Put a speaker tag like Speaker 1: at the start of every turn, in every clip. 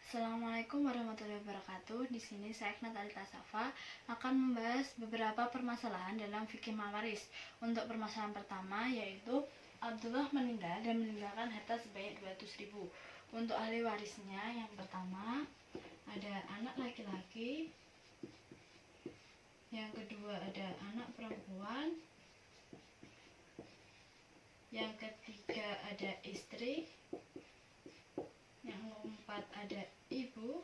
Speaker 1: Assalamualaikum warahmatullahi wabarakatuh. Di sini saya Natalita Safa akan membahas beberapa permasalahan dalam fikih mawaris. Untuk permasalahan pertama yaitu Abdullah meninggal dan meninggalkan harta sebanyak 200.000. Untuk ahli warisnya yang pertama ada anak laki-laki, yang kedua ada anak perempuan, yang ketiga ada istri, yang keempat ada ibu,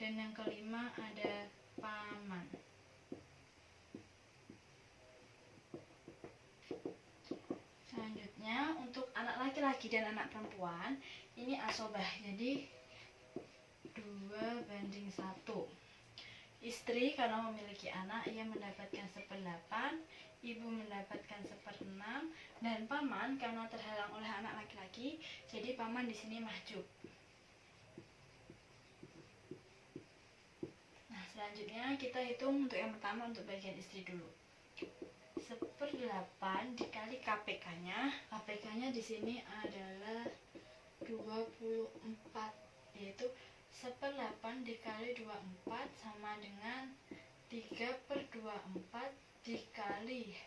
Speaker 1: dan yang kelima ada paman. Selanjutnya untuk anak laki-laki dan anak perempuan ini asobah, jadi 2:1. Istri karena memiliki anak ia mendapatkan 1/8, ibu mendapatkan 1/6, dan paman karena terhalang oleh anak laki-laki jadi paman di sini mahjub. Nah, selanjutnya kita hitung untuk yang pertama untuk bagian istri dulu. 1/8 dikali KPK-nya. KPK-nya di sini adalah 24, yaitu 1/8 dikali 24 sama dengan 3/24 dikali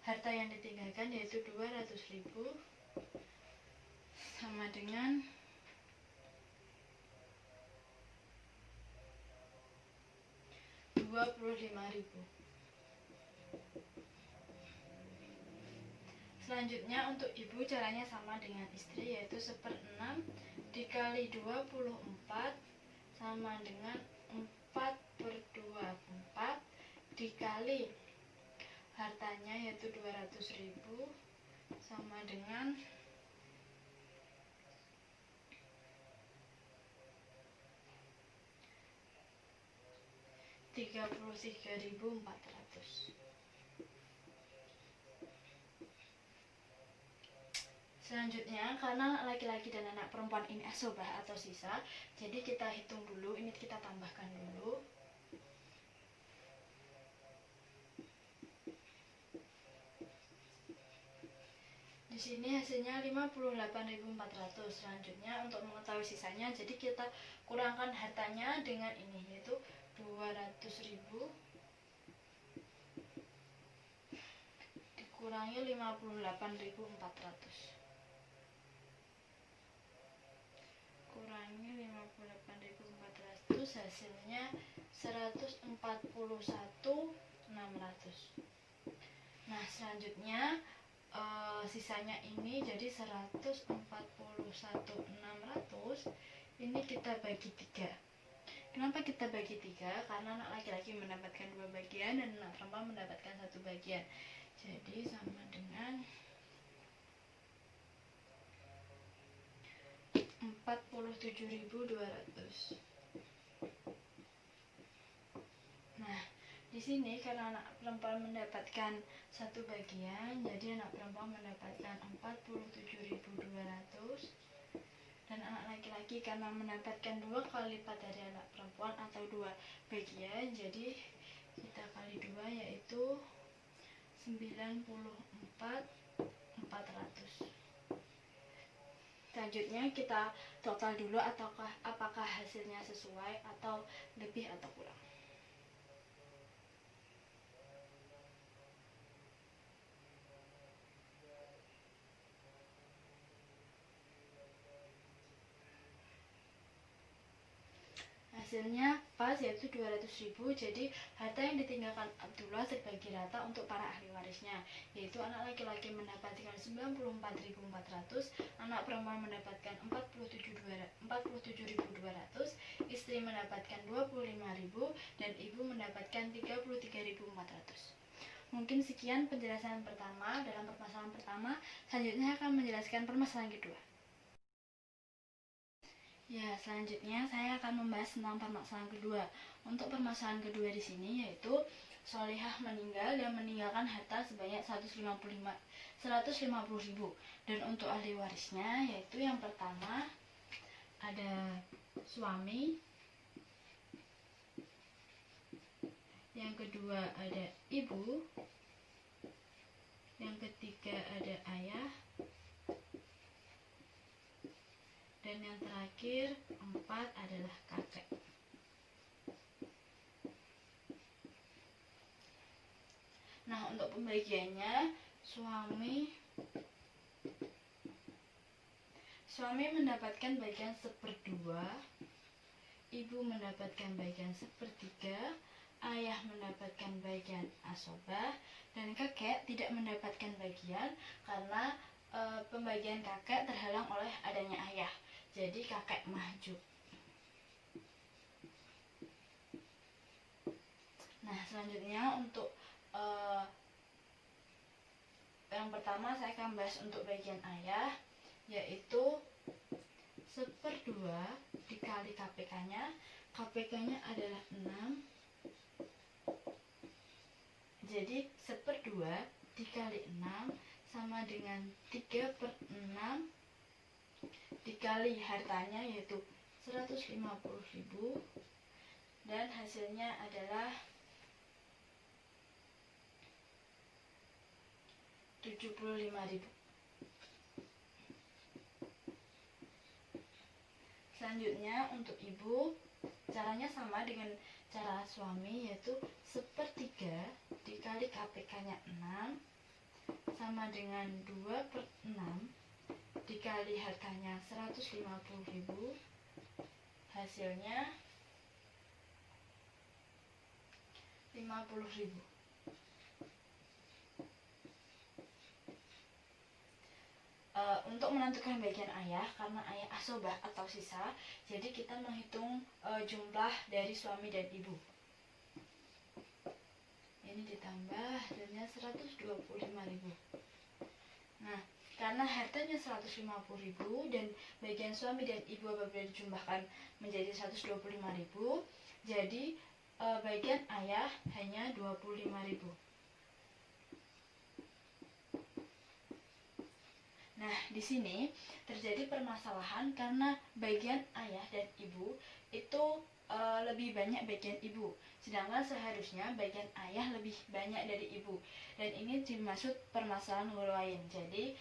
Speaker 1: harta yang ditinggalkan yaitu 200.000 sama dengan 25.000. Selanjutnya untuk ibu caranya sama dengan istri, yaitu 1/6 dikali 24 sama dengan 4/24 dikali hartanya yaitu 200.000 sama dengan 33.400. Selanjutnya, karena laki-laki dan anak perempuan ini asobah atau sisa, jadi kita hitung dulu, ini kita tambahkan dulu. Di sini hasilnya 58.400. Selanjutnya untuk mengetahui sisanya, jadi kita kurangkan hartanya dengan ini, yaitu 200.000 dikurangi 58.400. Kurangi 58.400 hasilnya 141.600. Nah, selanjutnya sisanya ini jadi 141.600 ini kita bagi 3. Kenapa kita bagi 3? Karena anak laki-laki mendapatkan 2 bagian dan anak perempuan mendapatkan 1 bagian. Jadi sama dengan 47.200. Nah, di sini karena anak perempuan mendapatkan 1 bagian, jadi anak perempuan mendapatkan 47.200, dan anak laki-laki karena mendapatkan 2 kali lipat dari anak perempuan atau 2 bagian, jadi kita kali 2 yaitu 94.400. Selanjutnya kita total dulu apakah hasilnya sesuai atau lebih atau kurang. Hasilnya pas, yaitu 200.000. Jadi harta yang ditinggalkan Abdullah terbagi rata untuk para ahli warisnya, yaitu anak laki-laki mendapatkan 94.400, anak perempuan mendapatkan 47.200, istri mendapatkan 25.000, dan ibu mendapatkan 33.400. Mungkin sekian penjelasan pertama dalam permasalahan pertama. Selanjutnya akan menjelaskan permasalahan kedua. Ya, selanjutnya saya akan membahas tentang permasalahan kedua. Untuk permasalahan kedua di sini yaitu Solihah meninggal dan meninggalkan harta sebanyak 150.000. Dan untuk ahli warisnya yaitu yang pertama ada suami, yang kedua ada ibu, yang ketiga ada ayah, dan yang terakhir 4 adalah kakek. Nah, untuk pembagiannya, suami mendapatkan bagian 1/2, ibu mendapatkan bagian 1/3, ayah mendapatkan bagian asobah, dan kakek tidak mendapatkan bagian karena pembagian kakek terhalang oleh adanya ayah. Jadi kakek mahjub. Nah, selanjutnya untuk yang pertama saya akan bahas untuk bagian ayah, yaitu 1/2 dikali KPK-nya. KPK-nya adalah 6. Jadi 1/2 dikali 6 sama dengan 3/6 dikali hartanya, yaitu 150.000, dan hasilnya adalah 75.000. Selanjutnya untuk ibu, caranya sama dengan cara suami, yaitu 1/3 dikali KPK-nya 6 sama dengan 2/6 dikali hartanya 150.000, hasilnya 50.000. Untuk menentukan bagian ayah, karena ayah asobah atau sisa, jadi kita menghitung jumlah dari suami dan ibu. Ini ditambah hasilnya 125.000. Nah, karena hartanya 150.000 dan bagian suami dan ibu apabila dijumlahkan menjadi 125.000, jadi bagian ayah hanya 25.000. Nah, di sini terjadi permasalahan karena bagian ayah dan ibu itu lebih banyak bagian ibu, sedangkan seharusnya bagian ayah lebih banyak dari ibu, dan ini dimaksud permasalahan hulu lain. Jadi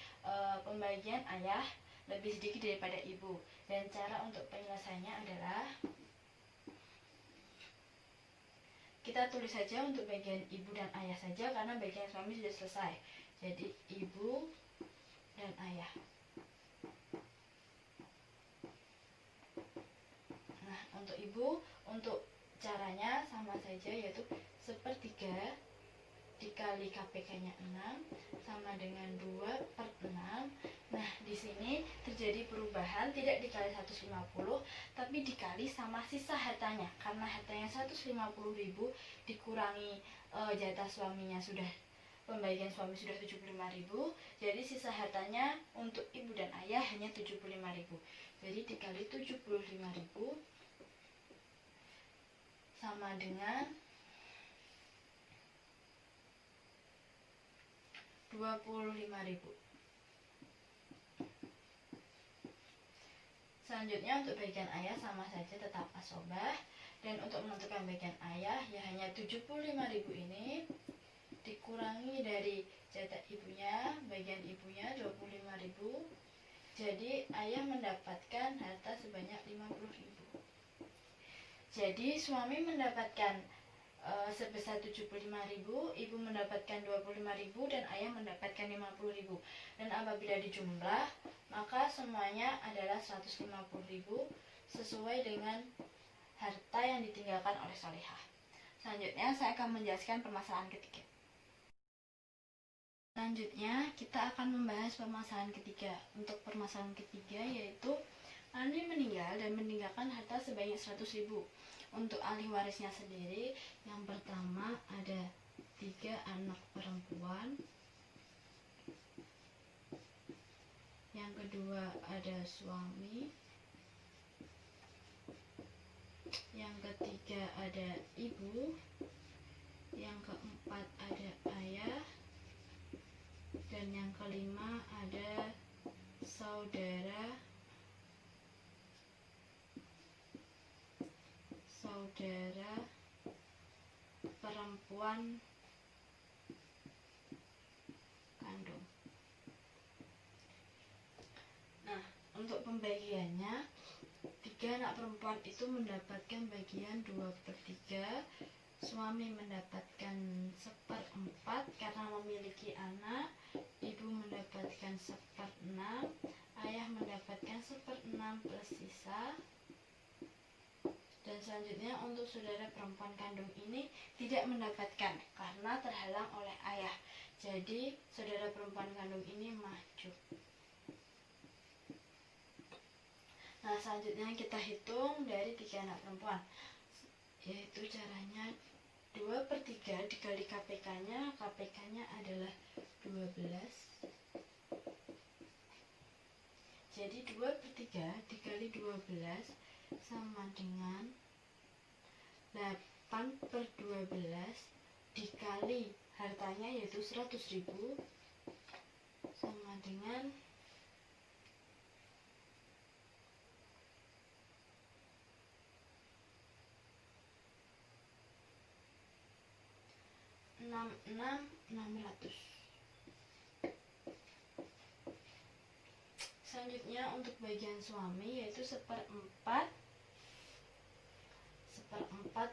Speaker 1: pembagian ayah lebih sedikit daripada ibu, dan cara untuk penyelesaiannya adalah kita tulis saja untuk bagian ibu dan ayah saja, karena bagian suami sudah selesai. Jadi ibu dan ayah. Nah, untuk ibu, untuk caranya sama saja, yaitu 1/3 dikali KPK-nya 6 sama dengan 2/6. Nah, di sini terjadi perubahan, tidak dikali 150, tapi dikali sama sisa hartanya. Karena hartanya 150.000 dikurangi jatah suaminya sudah, pembagian suami sudah 75.000, jadi sisa hartanya untuk ibu dan ayah hanya 75.000. Jadi dikali 75.000 sama dengan 25.000. Selanjutnya untuk bagian ayah sama saja, tetap asobah, dan untuk menentukan bagian ayah ya hanya 75.000 ini dikurangi dari jatah ibunya, bagian ibunya 25.000, jadi ayah mendapatkan harta sebanyak 50.000. Jadi suami mendapatkan sebesar 75.000, ibu mendapatkan 25.000, dan ayah mendapatkan 50.000. Dan apabila dijumlah, maka semuanya adalah 150.000 sesuai dengan harta yang ditinggalkan oleh Solihah. Selanjutnya saya akan menjelaskan permasalahan ketiga. Selanjutnya kita akan membahas permasalahan ketiga. Untuk permasalahan ketiga yaitu Ani meninggal dan meninggalkan harta sebanyak 100.000. Untuk ahli warisnya sendiri, yang pertama ada 3 anak perempuan, yang kedua ada suami, yang ketiga ada ibu, yang keempat ada ayah, dan yang kelima ada saudara perempuan kandung. Nah, untuk pembagiannya anak perempuan itu mendapatkan bagian 2/3, suami mendapatkan 1/4 karena memiliki anak, ibu mendapatkan 1/6, ayah mendapatkan 1/6 plus sisa. Dan selanjutnya untuk saudara perempuan kandung ini tidak mendapatkan karena terhalang oleh ayah. Jadi saudara perempuan kandung ini mahjub. Nah, selanjutnya kita hitung dari 3 anak perempuan, yaitu caranya 2/3 dikali KPK-nya. KPK-nya adalah 12. Jadi 2/3 dikali 12 sama dengan 8/12 dikali hartanya yaitu 100.000 sama dengan 66.600. Selanjutnya untuk bagian suami yaitu 1/4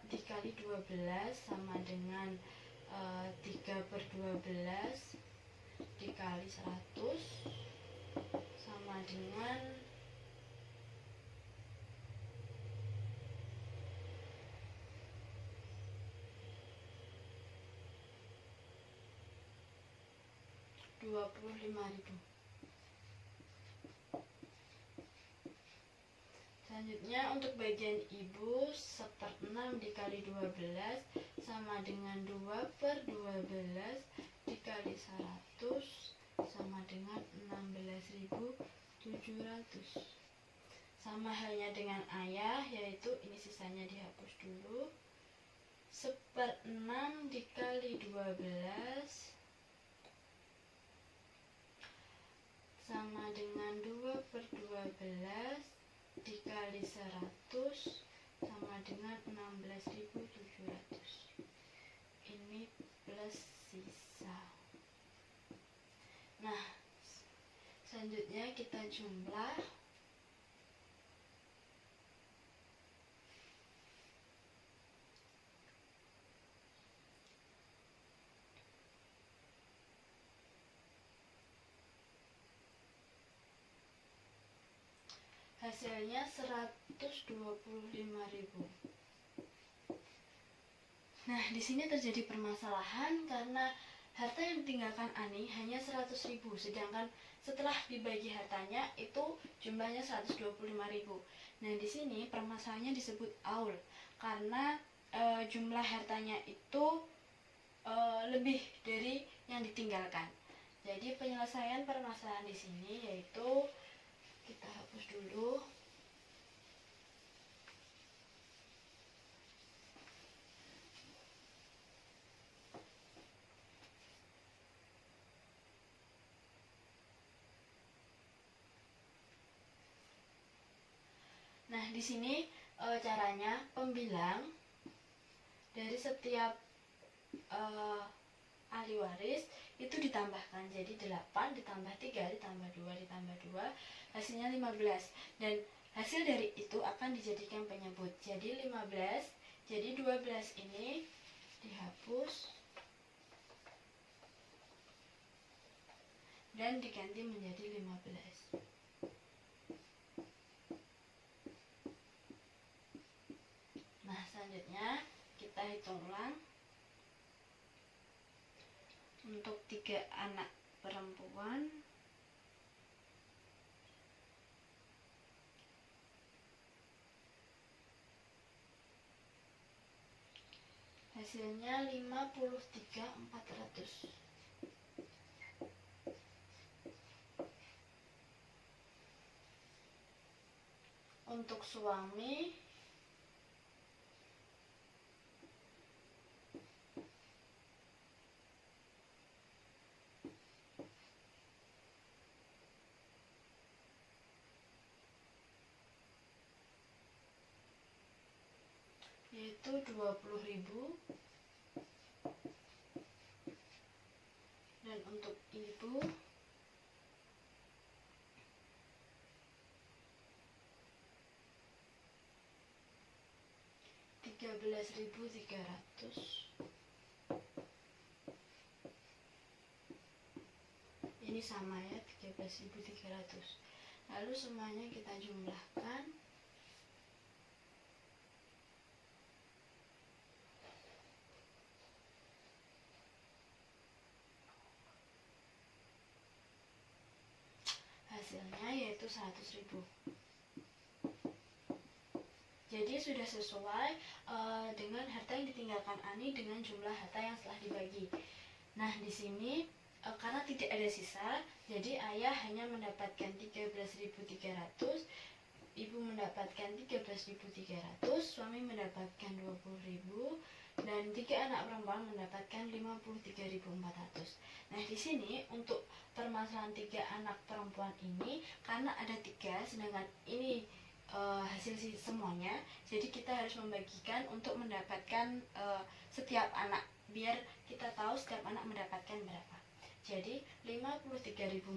Speaker 1: dikali 12 sama dengan 3/12 dikali 100 sama dengan 25.000. Selanjutnya untuk bagian ibu 1/6 dikali 12 sama dengan 2/12 dikali 100 sama dengan 16.700. Sama halnya dengan ayah, yaitu ini sisanya dihapus dulu. 1/6 dikali 12 sama dengan 2/12 dikali 100 sama dengan 16.700. Ini plus sisa. Nah, selanjutnya kita jumlah. Hasilnya 125.000. Nah, di sini terjadi permasalahan karena harta yang ditinggalkan Ani hanya 100.000, sedangkan setelah dibagi hartanya itu jumlahnya 125.000. Nah, di sini permasalahannya disebut aul karena jumlah hartanya itu lebih dari yang ditinggalkan. Jadi penyelesaian permasalahan di sini yaitu kita hapus dulu. Nah, di sini caranya pembilang dari setiap ahli waris itu ditambahkan. Jadi 8 ditambah 3 ditambah 2 ditambah 2 hasilnya 15. Dan hasil dari itu akan dijadikan penyebut. Jadi 15, jadi 12 ini dihapus dan diganti menjadi 15. Nah, selanjutnya kita hitung ulang. Untuk 3 anak perempuan hasilnya 53.400. Untuk suami yaitu 20.000, dan untuk ibu 13.300. Ini sama ya, 13.300. Lalu semuanya kita jumlahkan. Hasilnya yaitu 100.000. Jadi sudah sesuai dengan harta yang ditinggalkan Ani dengan jumlah harta yang telah dibagi. Nah, di sini karena tidak ada sisa, jadi ayah hanya mendapatkan 13.300, ibu mendapatkan 13.300, suami mendapatkan 20.000, dan 3 anak perempuan mendapatkan 53.400. Nah, di sini untuk permasalahan 3 anak perempuan ini, karena ada 3, sedangkan ini hasil semuanya, jadi kita harus membagikan untuk mendapatkan setiap anak, biar kita tahu setiap anak mendapatkan berapa. Jadi 53.400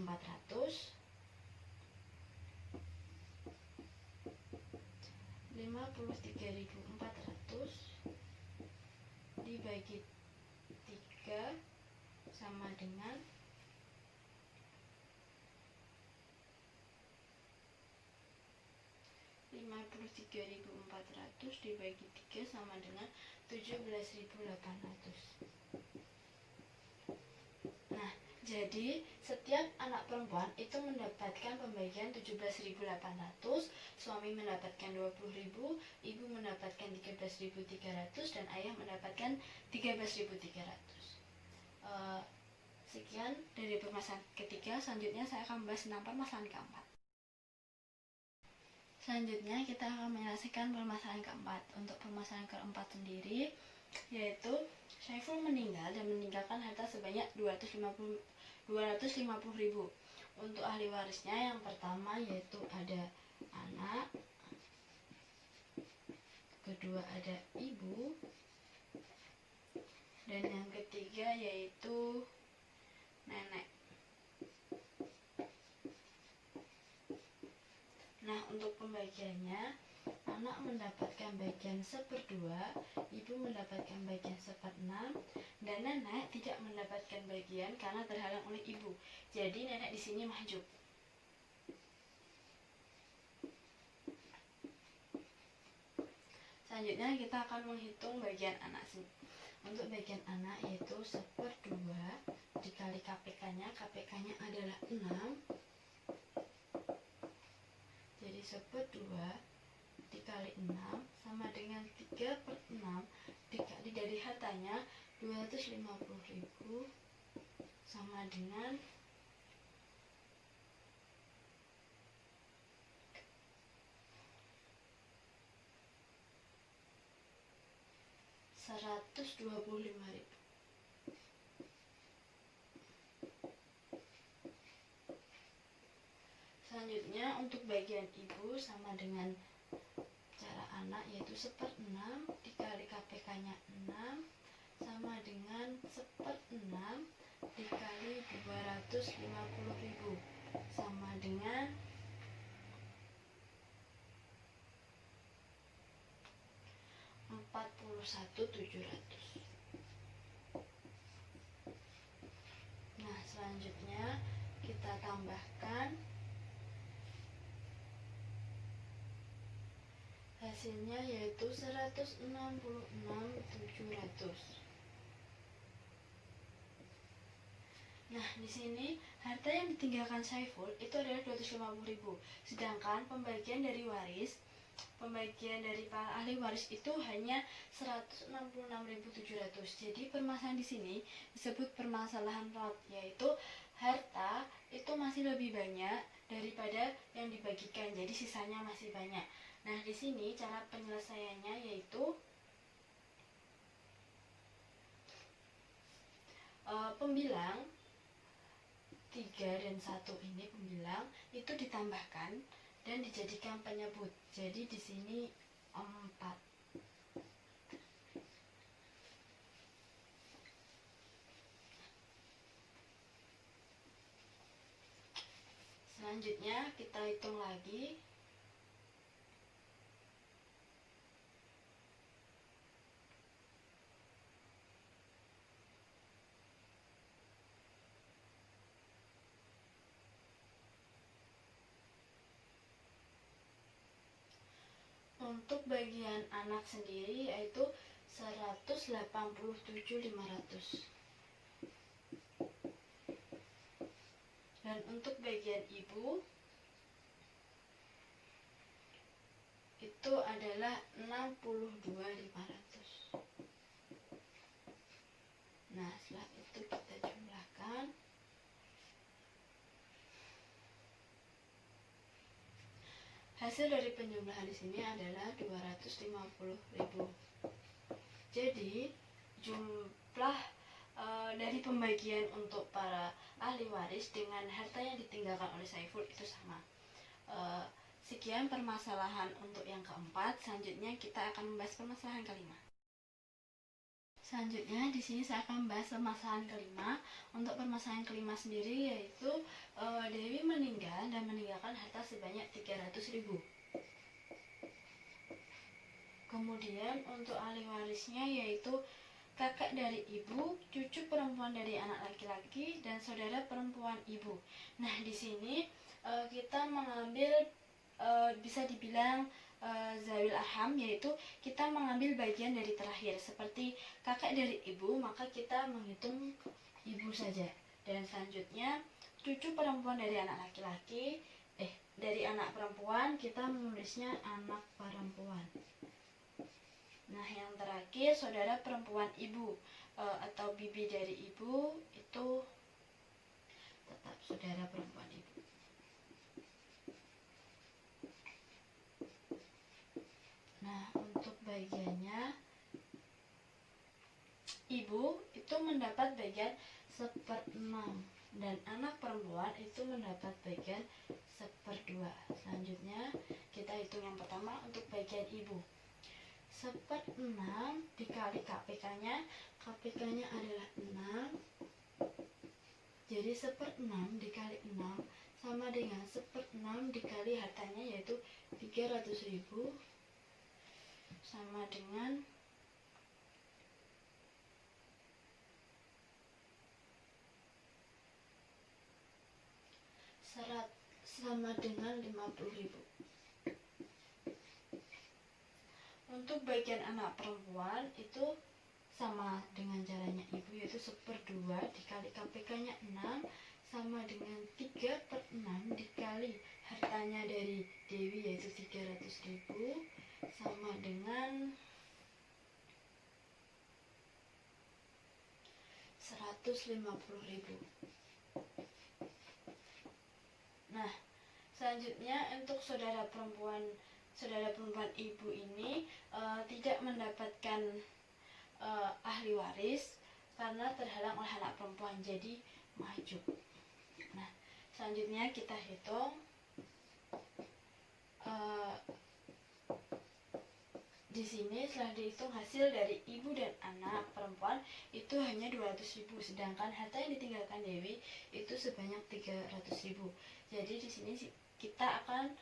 Speaker 1: dibagi 3 sama dengan 53.400 dibagi 3 sama dengan 17.800. Nah, jadi setiap anak perempuan itu mendapatkan pembagian 17.800, suami mendapatkan 20.000, ibu mendapatkan 13.300, dan ayah mendapatkan 13.300. Sekian dari permasalahan ketiga. Selanjutnya saya akan membahas tentang permasalahan keempat. Selanjutnya kita akan menyelesaikan permasalahan keempat. Untuk permasalahan keempat sendiri, yaitu Syaiful meninggal dan meninggalkan harta sebanyak 250.000. Untuk ahli warisnya yang pertama yaitu ada anak, kedua ada ibu, dan yang ketiga yaitu nenek. Nah, untuk pembagiannya, anak mendapatkan bagian 1/2, ibu mendapatkan bagian 1/6, dan nenek tidak mendapatkan bagian karena terhalang oleh ibu. Jadi nenek di sini mahjub. Selanjutnya kita akan menghitung bagian anak. Untuk bagian anak yaitu 1/2 dikali KPK-nya. KPK-nya adalah 6. Jadi 1/2 dikali 6 sama dengan 3/6 dikali dari hartanya 250.000 sama dengan 125.000. Selanjutnya untuk bagian ibu sama dengan cara anak yaitu 1/6 dikali KPK-nya 6 sama dengan 1/6 dikali 250.000 sama dengan 41.700. Nah, selanjutnya kita tambahkan. Hasilnya yaitu 166.700. Nah, di sini harta yang ditinggalkan Syaiful itu adalah 250.000. Sedangkan pembagian dari para ahli waris itu hanya 166.700. Jadi permasalahan di sini disebut permasalahan lot, yaitu harta itu masih lebih banyak daripada yang dibagikan. Jadi sisanya masih banyak. Nah, di sini cara penyelesaiannya yaitu pembilang 3 dan 1 ini pembilang itu ditambahkan dan dijadikan penyebut. Jadi di sini 4. Selanjutnya kita hitung lagi. untuk bagian anak sendiri yaitu 187.500. Dan untuk bagian ibu itu adalah 62.500. Nah, setelah itu kita jumlahkan. Hasil dari penjumlahan di sini adalah 250.000. Jadi, jumlah dari pembagian untuk para ahli waris dengan harta yang ditinggalkan oleh Saiful itu sama. Sekian permasalahan untuk yang keempat. Selanjutnya kita akan membahas permasalahan kelima. Selanjutnya di sini saya akan membahas permasalahan kelima. Untuk permasalahan kelima sendiri yaitu Dewi meninggal dan meninggalkan harta sebanyak 300.000. Kemudian untuk ahli warisnya yaitu kakak dari ibu, cucu perempuan dari anak laki-laki, dan saudara perempuan ibu. Nah, di sini kita mengambil bisa dibilang zawil arham, yaitu kita mengambil bagian dari terakhir. Seperti kakak dari ibu, maka kita menghitung ibu saja. Dan selanjutnya cucu perempuan dari anak laki-laki, dari anak perempuan kita menulisnya anak perempuan. Nah, yang terakhir saudara perempuan ibu atau bibi dari ibu itu tetap saudara perempuan ibu. Nah, untuk bagiannya ibu itu mendapat bagian 1/6 dan anak perempuan itu mendapat bagian 1/2. Selanjutnya kita hitung yang pertama untuk bagian ibu. 1/6 dikali KPK-nya, KPK-nya adalah 6. Jadi 1/6 dikali 6 sama dengan 1/6 dikali hartanya yaitu 300.000 sama dengan 50.000. Untuk bagian anak perempuan itu sama dengan caranya ibu, yaitu 1/2 dikali KPK-nya 6 sama dengan 3/6 dikali hartanya dari Dewi yaitu 300.000 sama dengan 150.000. Nah, selanjutnya untuk saudara perempuan ibu ini tidak mendapatkan ahli waris karena terhalang oleh anak perempuan, jadi maju. Nah, selanjutnya kita hitung di sini setelah dihitung hasil dari ibu dan anak perempuan itu hanya 200.000, sedangkan harta yang ditinggalkan Dewi itu sebanyak 300.000. Jadi di sini kita akan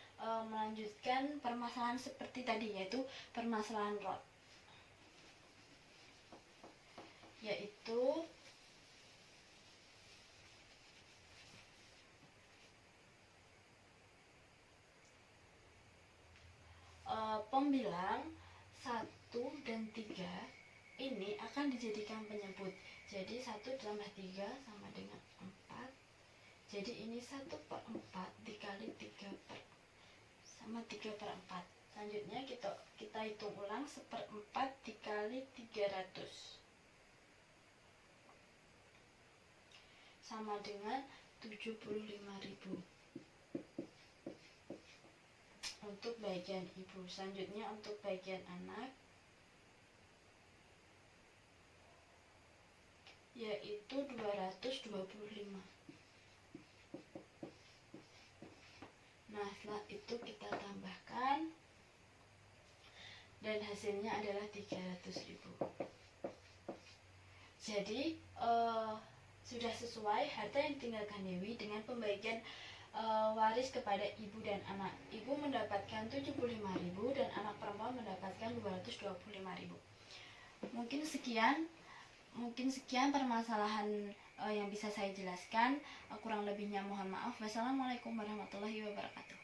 Speaker 1: melanjutkan permasalahan seperti tadi, yaitu permasalahan lot, yaitu pembilang 1 dan 3 ini akan dijadikan penyebut. Jadi 1 tambah 3 sama dengan 4. Jadi ini 1/4 dikali 3 sama 3/4. Selanjutnya kita hitung ulang 1/4 dikali 300 sama dengan 75.000 untuk bagian ibu. Selanjutnya untuk bagian anak yaitu 225. Nah, setelah itu kita tambahkan dan hasilnya adalah 300.000. Jadi sudah sesuai harta yang ditinggalkan Dewi dengan pembagian waris kepada ibu dan anak. Ibu mendapatkan 75.000 dan anak perempuan mendapatkan 225.000. Mungkin sekian permasalahan yang bisa saya jelaskan. Kurang lebihnya mohon maaf. Wassalamualaikum warahmatullahi wabarakatuh.